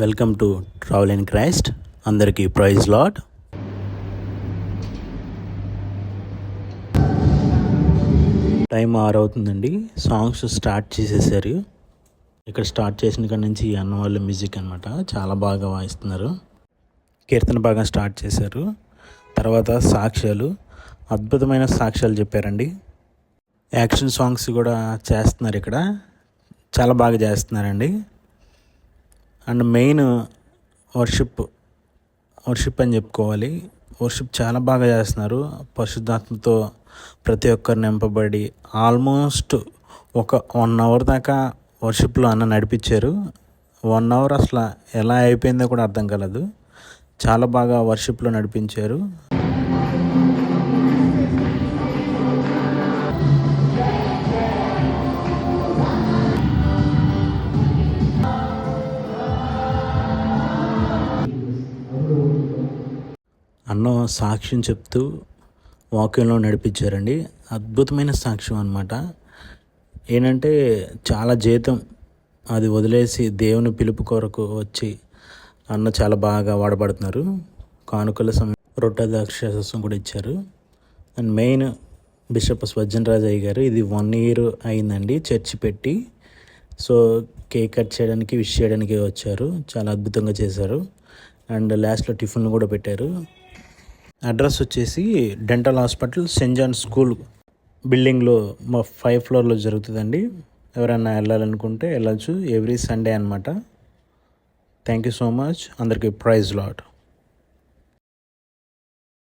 Welcome to travel in Christ. అందరికీ praise lord. Time 6 అవుతుందండి. Songs start చేసేసారు. ఇక్కడ స్టార్ట్ చేసిన కాడ నుంచి అన్న వాళ్ళ మ్యూజిక్ అనమాట. చాలా బాగా వాయిస్తున్నారు. కీర్తన భాగం స్టార్ట్ చేశారు. తర్వాత సాక్ష్యాలు, అద్భుతమైన సాక్ష్యాలు చెప్పారండి. యాక్షన్ సాంగ్స్ కూడా చేస్తున్నారు. ఇక్కడ చాలా బాగా చేస్తున్నారండి. అండ్ మెయిన్ వర్షిప్ అని చెప్పుకోవాలి. వర్షిప్ చాలా బాగా చేస్తున్నారు. పరిశుద్ధాత్మతో ప్రతి ఒక్కరు నింపబడి ఆల్మోస్ట్ ఒక 1 అవర్ దాకా వర్షిప్లో అన్న నడిపించారు. 1 అవర్ అసలు ఎలా అయిపోయిందో కూడా అర్థం కాలేదు. చాలా బాగా వర్షిప్లో నడిపించారు. అన్న సాక్ష్యం చెప్తూ వాక్యంలో నడిపించారండి. అద్భుతమైన సాక్ష్యం అనమాట. ఏంటంటే చాలా జీతం అది వదిలేసి దేవుని పిలుపు కొరకు వచ్చి అన్న చాలా బాగా వాడబడుతున్నారు. కానుకల సమయం రొట్టె ద్రాక్షారసం కూడా ఇచ్చారు. అండ్ మెయిన్ బిషప్ స్వజన్ రాజ్ అయ్య గారు ఇది 1 year అయిందండి చర్చి పెట్టి. సో కేక్ కట్ చేయడానికి, విష్ చేయడానికి వచ్చారు. చాలా అద్భుతంగా చేశారు. అండ్ లాస్ట్లో టిఫిన్ కూడా పెట్టారు. అడ్రస్ వచ్చేసి dental hospital Saint John school బిల్డింగ్లో 5th floor జరుగుతుందండి. ఎవరైనా వెళ్ళాలనుకుంటే వెళ్ళచ్చు. ఎవ్రీ సండే అనమాట. Thank you so much. అందరికీ ప్రైజ్ లార్డ్.